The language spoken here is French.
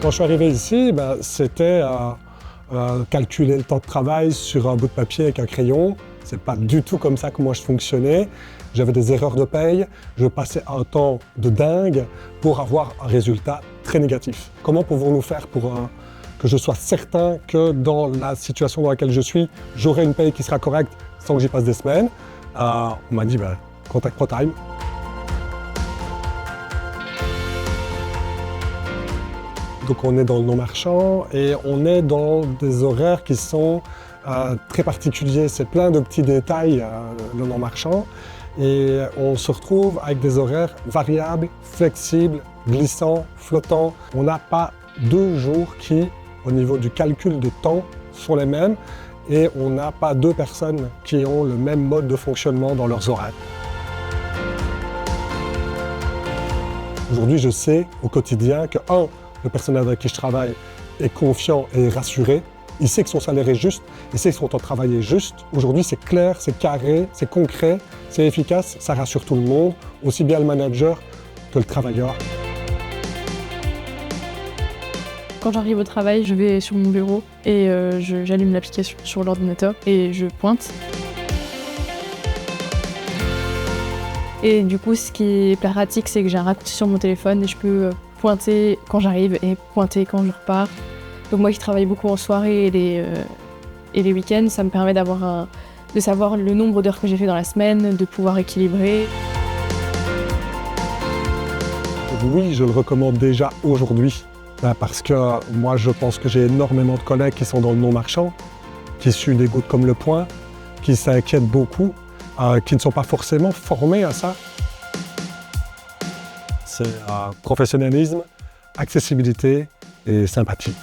Quand je suis arrivé ici, c'était calculer le temps de travail sur un bout de papier avec un crayon. C'est pas du tout comme ça que moi je fonctionnais. J'avais des erreurs de paye, je passais un temps de dingue pour avoir un résultat très négatif. Comment pouvons-nous faire pour que je sois certain que dans la situation dans laquelle je suis, j'aurai une paye qui sera correcte sans que j'y passe des semaines? On m'a dit, contact ProTime. Donc on est dans le non-marchand et on est dans des horaires qui sont très particuliers. C'est plein de petits détails, le non-marchand. Et on se retrouve avec des horaires variables, flexibles, glissants, flottants. On n'a pas 2 jours qui, au niveau du calcul de temps, sont les mêmes. Et on n'a pas 2 personnes qui ont le même mode de fonctionnement dans leurs horaires. Aujourd'hui, je sais au quotidien que, le personnel avec qui je travaille est confiant et rassuré. Il sait que son salaire est juste, il sait que son temps de travail est juste. Aujourd'hui, c'est clair, c'est carré, c'est concret, c'est efficace, ça rassure tout le monde, aussi bien le manager que le travailleur. Quand j'arrive au travail, je vais sur mon bureau et j'allume l'application sur l'ordinateur et je pointe. Et du coup, ce qui est pratique, c'est que j'ai un raccourci sur mon téléphone et je peux pointer quand j'arrive et pointer quand je repars. Donc moi qui travaille beaucoup en soirée et les week-ends, ça me permet de savoir le nombre d'heures que j'ai fait dans la semaine, de pouvoir équilibrer. Oui, je le recommande déjà aujourd'hui, parce que moi je pense que j'ai énormément de collègues qui sont dans le non-marchand, qui suent des gouttes comme le poing, qui s'inquiètent beaucoup, qui ne sont pas forcément formés à ça. C'est professionnalisme, accessibilité et sympathie.